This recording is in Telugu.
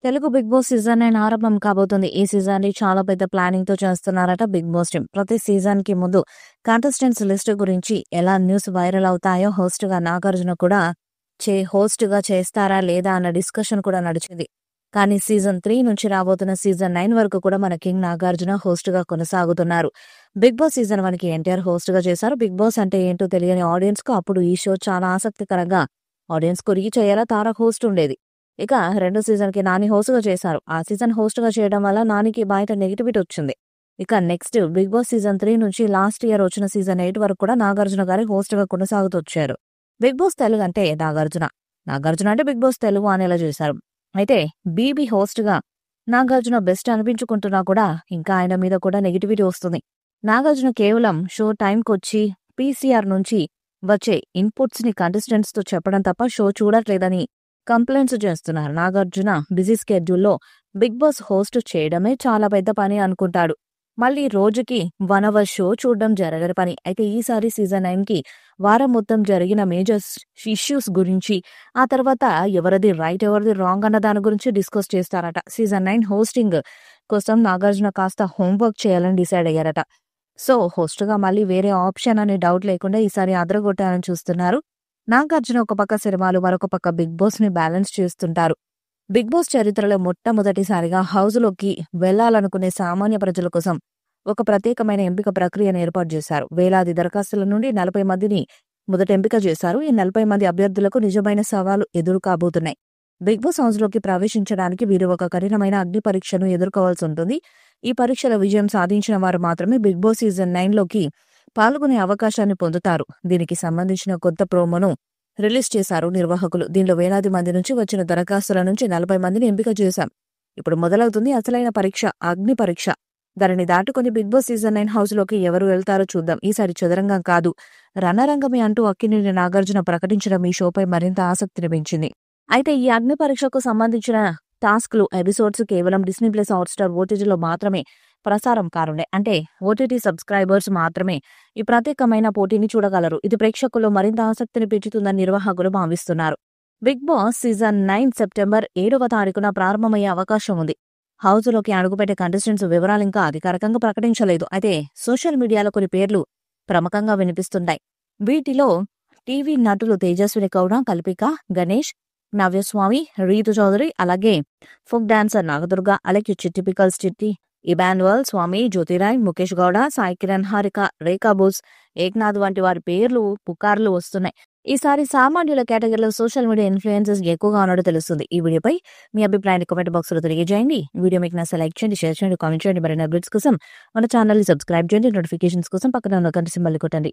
తెలుగు బిగ్ బాస్ సీజన్ 9 ఆరంభం కాబోతుంది. ఈ సీజన్‌ని చాలా పెద్ద ప్లానింగ్‌తో చేస్తున్నారట బిగ్ బాస్ టీమ్. ప్రతి సీజన్‌కి ముందు కంటెస్టెంట్స్ లిస్ట్ గురించి ఎలా న్యూస్ వైరల్ అవుతాయో హోస్ట్‌గా నాగార్జున కూడా హోస్ట్‌గా చేస్తారా లేదా అన్న డిస్కషన్ కూడా నడిచింది. కానీ సీజన్ 3 నుంచి రాబోతున్న సీజన్ 9 వరకు కూడా మన కింగ్ నాగార్జున హోస్ట్‌గా కొనసాగుతున్నారు. బిగ్ బాస్ సీజన్ 1కి ఎన్టీఆర్ హోస్ట్‌గా చేశారు. బిగ్ బాస్ అంటే ఏంటో తెలియని ఆడియన్స్‌కు అప్పుడు ఈ షో చాలా ఆసక్తికరంగా ఆడియన్స్‌కు రీచ్ అయ్యేలా తారక్ హోస్ట్ ఉండేది. ఇక రెండో సీజన్‌కి నాని హోస్ట్‌గా చేశారు. ఆ సీజన్ హోస్ట్‌గా చేయడం వల్ల నానికి బయట నెగటివిటీ వచ్చింది. ఇక నెక్స్ట్ బిగ్ బాస్ సీజన్ 3 నుంచి లాస్ట్ ఇయర్ వచ్చిన సీజన్ 8 వరకు కూడా నాగార్జున గారే హోస్ట్‌గా కొనసాగుతూ వచ్చారు. బిగ్ బాస్ తెలుగు అంటే నాగార్జున. నాగార్జున అంటే బిగ్ బాస్ తెలుగు అనేలా చేశారు. అయితే బీబీ హోస్ట్‌గా నాగార్జున బెస్ట్ అనిపించుకుంటున్నా కూడా ఇంకా ఆయన మీద కూడా నెగటివిటీ వస్తుంది. నాగార్జున కేవలం షో టైంకొచ్చి పీసీఆర్ నుంచి వచ్చే ఇన్పుట్స్‌ని కంటెస్టెంట్స్‌తో చెప్పడం తప్ప షో చూడట్లేదని కంప్లైంట్స్ చేస్తున్నారు. నాగార్జున బిజీ స్కెడ్యూల్లో బిగ్ బాస్ హోస్ట్ చేయడమే చాలా పెద్ద పని అనుకుంటాడు. మళ్ళీ రోజుకి 1 అవర్ షో చూడడం జరగని పని. అయితే ఈసారి సీజన్ 9కి వారం మొత్తం జరిగిన మేజర్ ఇష్యూస్ గురించి, ఆ తర్వాత ఎవరిది రైట్ ఎవరిది రాంగ్ అన్న దాని గురించి డిస్కస్ చేస్తారట. సీజన్ 9 హోస్టింగ్ కోసం నాగార్జున కాస్త హోంవర్క్ చేయాలని డిసైడ్ అయ్యారట. సో హోస్ట్‌గా మళ్ళీ వేరే ఆప్షన్ అనే డౌట్ లేకుండా ఈసారి అదరగొట్టాలని చూస్తున్నారు. నాగార్జున ఒక పక్క సినిమాలు, మరొక పక్క బిగ్ బాస్‌ని బ్యాలెన్స్ చేస్తుంటారు. బిగ్ బాస్ చరిత్రలో మొట్టమొదటిసారిగా హౌస్‌లోకి వెళ్లాలనుకునే సామాన్య ప్రజల కోసం ఒక ప్రత్యేకమైన ఎంపిక ప్రక్రియను ఏర్పాటు చేశారు. వేలాది దరఖాస్తుల నుండి 40 మందిని మొదట ఎంపిక చేశారు. ఈ 40 మంది అభ్యర్థులకు నిజమైన సవాలు ఎదురు కాబోతున్నాయి. బిగ్ బాస్ హౌస్‌లోకి ప్రవేశించడానికి వీరు ఒక కఠినమైన అగ్ని పరీక్షను ఎదుర్కోవాల్సి ఉంటుంది. ఈ పరీక్షలో విజయం సాధించిన వారు మాత్రమే బిగ్ బాస్ సీజన్ 9లోకి పాల్గొనే అవకాశాన్ని పొందుతారు. దీనికి సంబంధించిన కొత్త ప్రోమోను రిలీజ్ చేశారు నిర్వాహకులు. దీనిలో వేలాది మంది నుంచి వచ్చిన దరఖాస్తుల నుంచి 40 మందిని ఎంపిక చేశాం. ఇప్పుడు మొదలవుతుంది అసలైన పరీక్ష, అగ్ని పరీక్ష. దానిని దాటుకొని బిగ్ బాస్ సీజన్ 9 హౌస్‌లోకి ఎవరు వెళ్తారో చూద్దాం. ఈసారి చదరంగం కాదు, రణరంగమే అంటూ అక్కినేని నాగార్జున ప్రకటించడం ఈ షోపై మరింత ఆసక్తిని పెంచింది. అయితే ఈ అగ్ని పరీక్షకు సంబంధించిన టాస్క్లు, ఎపిసోడ్స్ కేవలం డిస్నీ ప్లస్ హాట్‌స్టార్ ఓటీటీలో మాత్రమే ప్రసారం కానున్నాయి. అంటే ఓటీటీ సబ్స్క్రైబర్స్ మాత్రమే ఈ ప్రత్యేకమైన పోటీని చూడగలరు. ఇది ప్రేక్షకుల్లో మరింత ఆసక్తిని పెంచుతుందని నిర్వాహకులు భావిస్తున్నారు. బిగ్ బాస్ సీజన్ 9 సెప్టెంబర్ 7వ తారీఖున ప్రారంభమయ్యే అవకాశం ఉంది. హౌస్‌లోకి అడుగుపెట్టే కంటెస్టెంట్స్ వివరాలు ఇంకా అధికారికంగా ప్రకటించలేదు. అయితే సోషల్ మీడియాలో కొన్ని పేర్లు ప్రముఖంగా వినిపిస్తున్నాయి. వీటిలో టీవీ నటులు తేజస్విని గౌడ, కల్పిక, గణేష్, నవ్యస్వామి, రీతు చౌదరి, అలాగే ఫోక్ డాన్సర్ నాగదుర్గ, అలాగే చిట్టి పికల్స్ చిట్టి, ఇమాన్యుయల్ స్వామి, జ్యోతిరాయ్, ముఖేష్ గౌడ, సాయి కిరణ్, హారిక, రేఖా బోస్, ఏక్నాథ్ వంటి వారి పేర్లు పుకార్లు వస్తున్నాయి. ఈసారి సామాన్యుల కేటగిరీలో సోషల్ మీడియా ఇన్ఫ్లుయెన్సర్స్ ఎక్కువగా ఉన్నట్టు తెలుస్తుంది. ఈ వీడియోపై మీ అభిప్రాయాన్ని కామెంట్ బాక్స్‌లో తెలియజేయండి. వీడియో మీకు నచ్చితే లైక్ చేయండి, షేర్ చేయండి, కామెంట్ చేయండి. మరిన్ని అప్డేట్స్ కోసం మన ఛానల్‌ని సబ్స్క్రైబ్ చేయండి. నోటిఫికేషన్స్ కోసం పక్కన ఉన్న గంట సింబల్‌ని కొట్టండి.